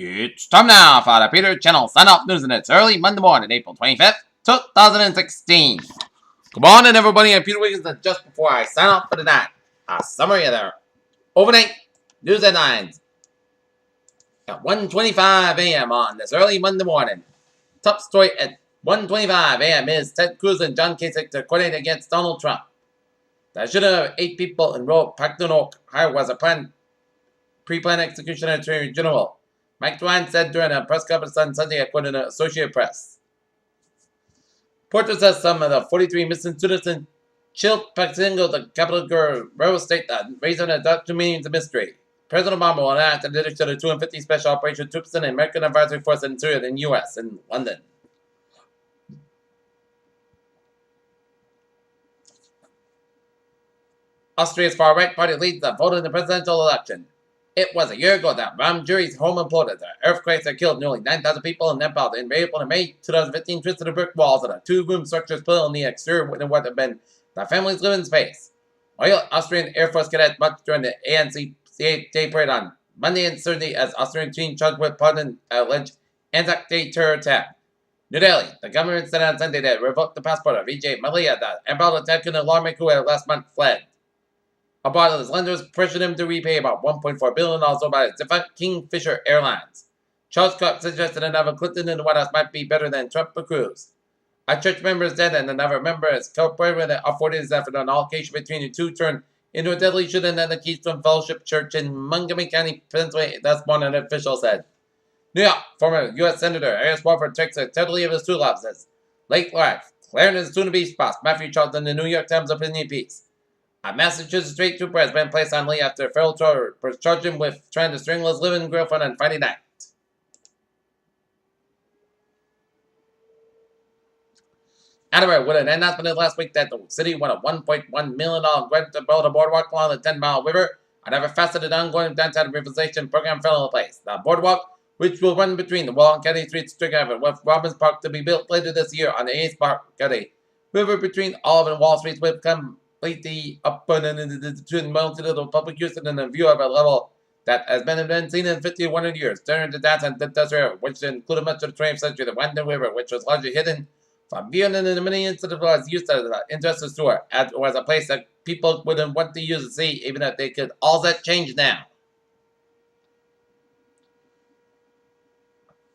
It's time now for the Peter Channel sign-off news, and it's early Monday morning, April 25th, 2016. Good morning, everybody. I'm Peter Wiggins, and just before I sign off for the night, a summary of their overnight news headlines at 1:25 a.m. on this early Monday morning. Top story at 1:25 a.m. is Ted Cruz and John Kasich to coordinate against Donald Trump. The shooting of 8 people enrolled Paxton Oak High was a pre-planned execution of Attorney General Mike Dewine said during a press conference on Sunday, according to Associated Press. Portraits of some of the 43 missing students in Chilpancingo, the capital of state, that raised on a doctor means a mystery. President Obama will enact the leadership of the 250 Special Operations Troops and American Advisory Force in Syria in the U.S. in London. Austria's far-right party leads the vote in the presidential election. It was a year ago that Ram Juri's home imploded. The earthquakes that killed nearly 9,000 people in Nepal in April and May 2015 twisted the brick walls of the 2-room structure split on the exterior within what had been the family's living space. While Austrian Air Force cadets marched during the ANC Day parade on Monday and Thursday as Austrian team charged with pardon alleged Anzac Day terror attack. New Delhi, the government said on Sunday that it revoked the passport of Vijay Mallya, the embattled tycoon and lawmaker who had last month fled. About his lenders pressured him to repay about $1.4 billion also by his defunct Kingfisher Airlines. Charles Clark suggested another Clinton in the White House might be better than Trump or Cruz. A church member is dead and another member is cooperated with the authorities after an altercation between the two turned into a deadly shooting at the Keystone Fellowship Church in Montgomery County, Pennsylvania. That's what an official said. New York, former U.S. Senator Harris Warford takes a totally of his two loves as late life. Clarendon's soon-to-be spouse, Matthew Charlton, the New York Times opinion piece. A Massachusetts state trooper has been placed on leave after a federal troopers charged him with trying to strangle his living girlfriend on Friday night. Attleboro with an announcement last week that the city won a $1.1 million grant to build a boardwalk along the 10-mile river. Another faceted ongoing downtown revitalization program fell into place. The boardwalk, which will run between the Wall and County Streets together with Robbins Park, to be built later this year on the East Park County River between Olive and Wall Streets, will become completely up and mounted to the public use and a view of a level that has been seen in 50 to 100 years. During the downtown River, which included much of the 20th century, the Wandering River, which was largely hidden from view, and the many incidents was used as an interesting store, as it was a place that people wouldn't want to use to see, even if they could. All that changed now.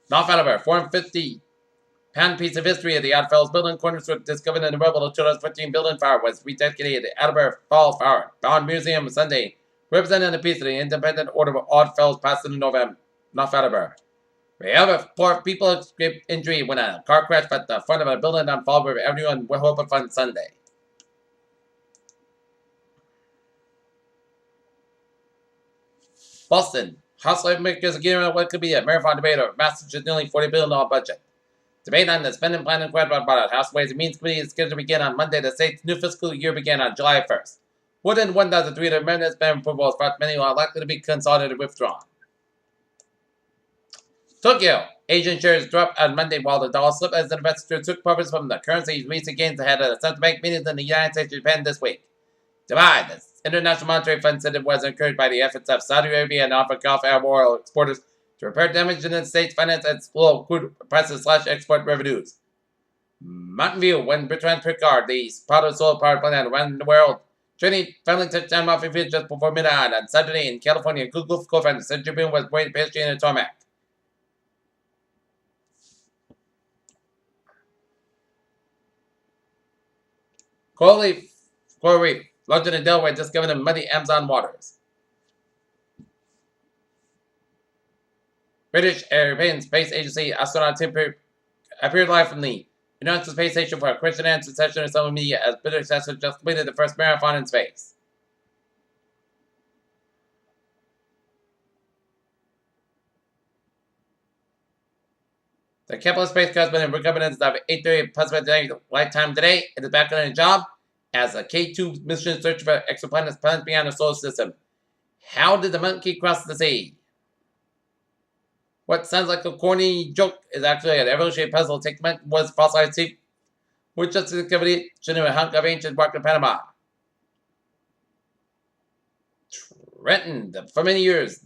North Attleboro, 450-pound piece of history of the Oddfellows building cornerstone discovered in the rubble of the 2014 building fire was rededicated to the Attleboro Falls Fire Bond Museum Sunday, representing a piece of the Independent Order of Oddfellows passed in November, North Attleboro. 4 people escaped injury when a car crashed at the front of a building on Fall River Avenue on Hope on Sunday. Boston. House lawmakers are gearing up what could be a marathon debate over Massachusetts' nearly $40 billion budget. Debate on the spending plan inquired about the House Ways and Means Committee is scheduled to begin on Monday. The state's new fiscal year began on July 1st. More than 1,300 amendments been proposed, but many are likely to be consolidated or withdrawn. Tokyo. Asian shares dropped on Monday while the dollar slipped as investors took profits from the currency's recent gains ahead of the central bank meetings in the United States and Japan this week. Dubai. The International Monetary Fund said it was encouraged by the efforts of Saudi Arabia and African Gulf Arab oil exporters to repair damage in the state's finance and low crude prices / export revenues. Mountain View. When Bertrand Piccard, the powder solar power plant around the world, Trinity finally touched down off field just before midnight on Saturday in California. Google co-founder Sid Tribune was waiting pedestrian in a tarmac. Coral Reef, larger than Delaware, discovered in muddy Amazon waters. British European Space Agency astronauts appeared live from the International Space Station for a question and answer session in social media as British astronauts just completed the first marathon in space. The Kepler spacecraft has been recovered at 8:30 Pacific Lifetime today. It is back on a job as a K2 mission search for exoplanets beyond the solar system. How did the monkey cross the sea? What sounds like a corny joke is actually an evolutionary puzzle. Take was fossilized sea, which just discovered it in a hunk of ancient rock in Panama. Trenton, for many years,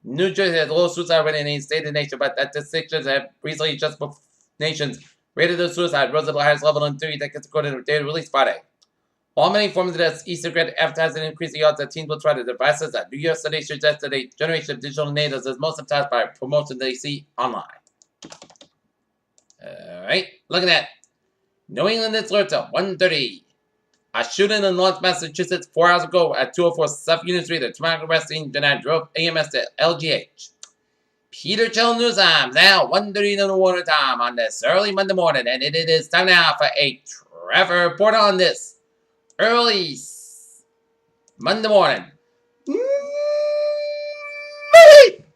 New Jersey has the lowest suicide rate in any state in the nation, but statistics have recently just nations rated the suicide rose to the highest level in 3 decades according to data released Friday. While many forms of this e-cigarette advertising increase the odds that teens will try to devices, that New York study suggests that a generation of digital natives is most enticed by promotions they see online. Alright, look at that. New England is alert at 1:30. A shooting in Lawrence, Massachusetts 4 hours ago at 204 South Union Street. The traumatic arresting Janine drove AMS to LGH. Peter Chill News Times now 1:30 in the water time on this early Monday morning, and it is time now for a Trevor report on this early Monday morning.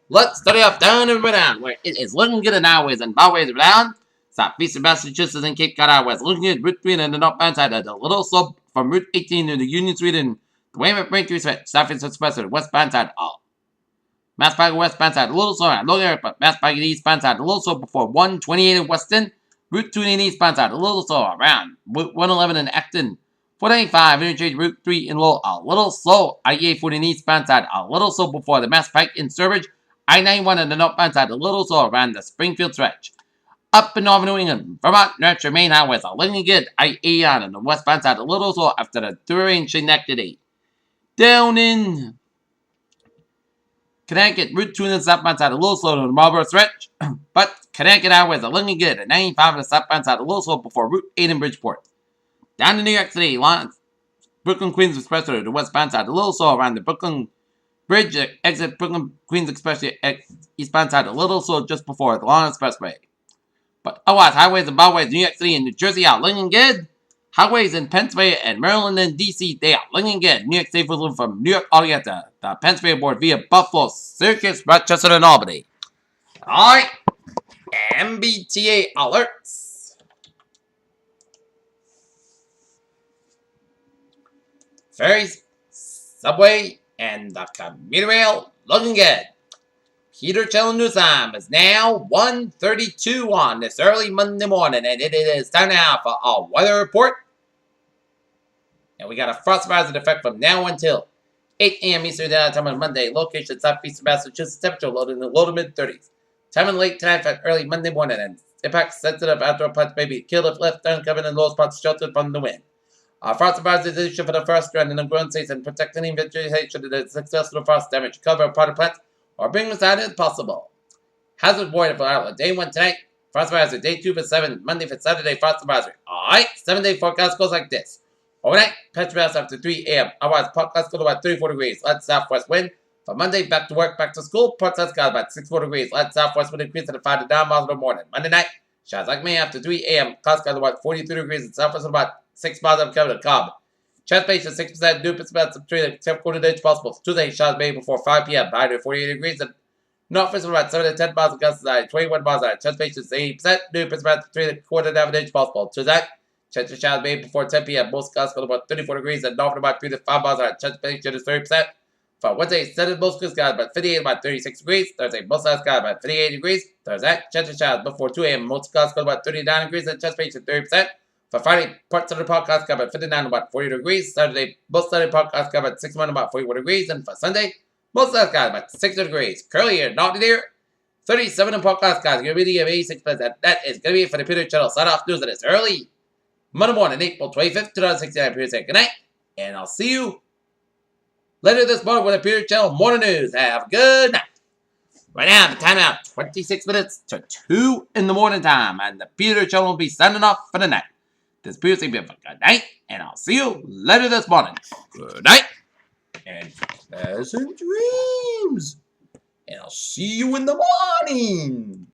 Let's study up down and down where it is looking good in highways and byways around southeastern Massachusetts and Cape Cod Highways. Looking at Route 3 and the northbound side of the little slope from Route 18 to the Union Street and the Weymouth Braintree Switch. Southeast Express to the westbound side. Mass Pike westbound side, a little slower at Long Eric, but Mass Pike eastbound side, a little slower before 128 in Weston. Route 2 eastbound side, a little slower around Route 111 in Acton. 495 interchange Route 3 in Lowell, a little slow. IEA 40 eastbound side, a little slow before the Mass Pike in Sturbridge. I-91 on the northbound side, a little slow around the Springfield stretch. Up in Northern New England, Vermont, New Hampshire, Maine highways are looking good. I-80 on the westbound side, a little slow after the 3-inch connectivity. Down in Connecticut, Route 2 on the southbound side, a little slow to the Marlboro stretch. But Connecticut highways are looking good. At 95 on the southbound side, a little slow before Route 8 in Bridgeport. Down to New York City, Brooklyn Queens Express to the westbound side, a little slow around the Brooklyn Bridge, exit Brooklyn Queens Expressway eastbound side, a little slow just before the Long Expressway. But otherwise, highways and byways in New York City and New Jersey are looking good. Highways in Pennsylvania and Maryland and D.C., they are looking good. New York State was looking from New York all the way to the Pennsylvania board via Buffalo, Syracuse, Rochester, and Albany. Alright, MBTA alerts. Ferries, subway, and the commuter rail looking good. Peter Chillin News Time is now 1:32 on this early Monday morning, and it is time now for our weather report. And we got a frost advisory in effect from now until 8 a.m. Eastern Daylight Time on Monday. Location southeastern Massachusetts, temperature low in the low to mid 30s. Time and late tonight for early Monday morning, and impact sensitive outdoor parts may be killed if left uncovered and lowest parts sheltered from the wind. Our frost advisory is issued for the first trend in the growing season, protecting any vegetation that is successful frost damage, cover potted plants, or bring them inside if possible. Hazard warning for outlet. Day 1 tonight, frost advisory. Day 2 for 7, Monday for Saturday, frost advisory. Alright, 7-day forecast goes like this. Overnight, patchy showers after 3 a.m. Otherwise, podcast goes about 34 degrees. Light southwest wind. For Monday, back to work, back to school. Port South got about 64 degrees. Light southwest wind increase to 5 to 9 miles in the morning. Monday night, showers like me after 3 a.m. Clouds got about 43 degrees and southwest about 6 miles of cover to Cobb. Chance base is 6%, dew percent of 3 except quarter days possible. Tuesday, showers may before 5 p.m. High to 48 degrees and northwest about 7 to 10 miles of gust 21 miles an hour. Chance base is 80%, dew percent of 3 quarter days possible. Tuesday, chance of showers may before 10 p.m. Most gusts got about 34 degrees and north about 3 to 5 miles an hour. Chance base is 30%. For Wednesday, Saturday, most gusts got about 58, about 36 degrees. Thursday, most gusts got about 58 degrees. Thursday, chance of showers before 2 a.m. Most gusts got about 39 degrees and chance base is 30%. For Friday, parts of the podcast got about 59, about 40 degrees. Saturday, most Saturday podcasts got about 61, about 41 degrees. And for Sunday, most of got about 60 degrees. Curly here, not here. 37 in podcast guys. You're really of 86%. That is going to be it for the Peter Channel. Start off news that is early Monday morning, April 25th, 2069. Peter saying good night. And I'll see you later this morning with the Peter Channel Morning News. Have a good night. Right now, the timeout 26 minutes to 2 in the morning time. And the Peter Channel will be signing off for the night. This Peter saying good night. And I'll see you later this morning. Good night. And pleasant dreams. And I'll see you in the morning.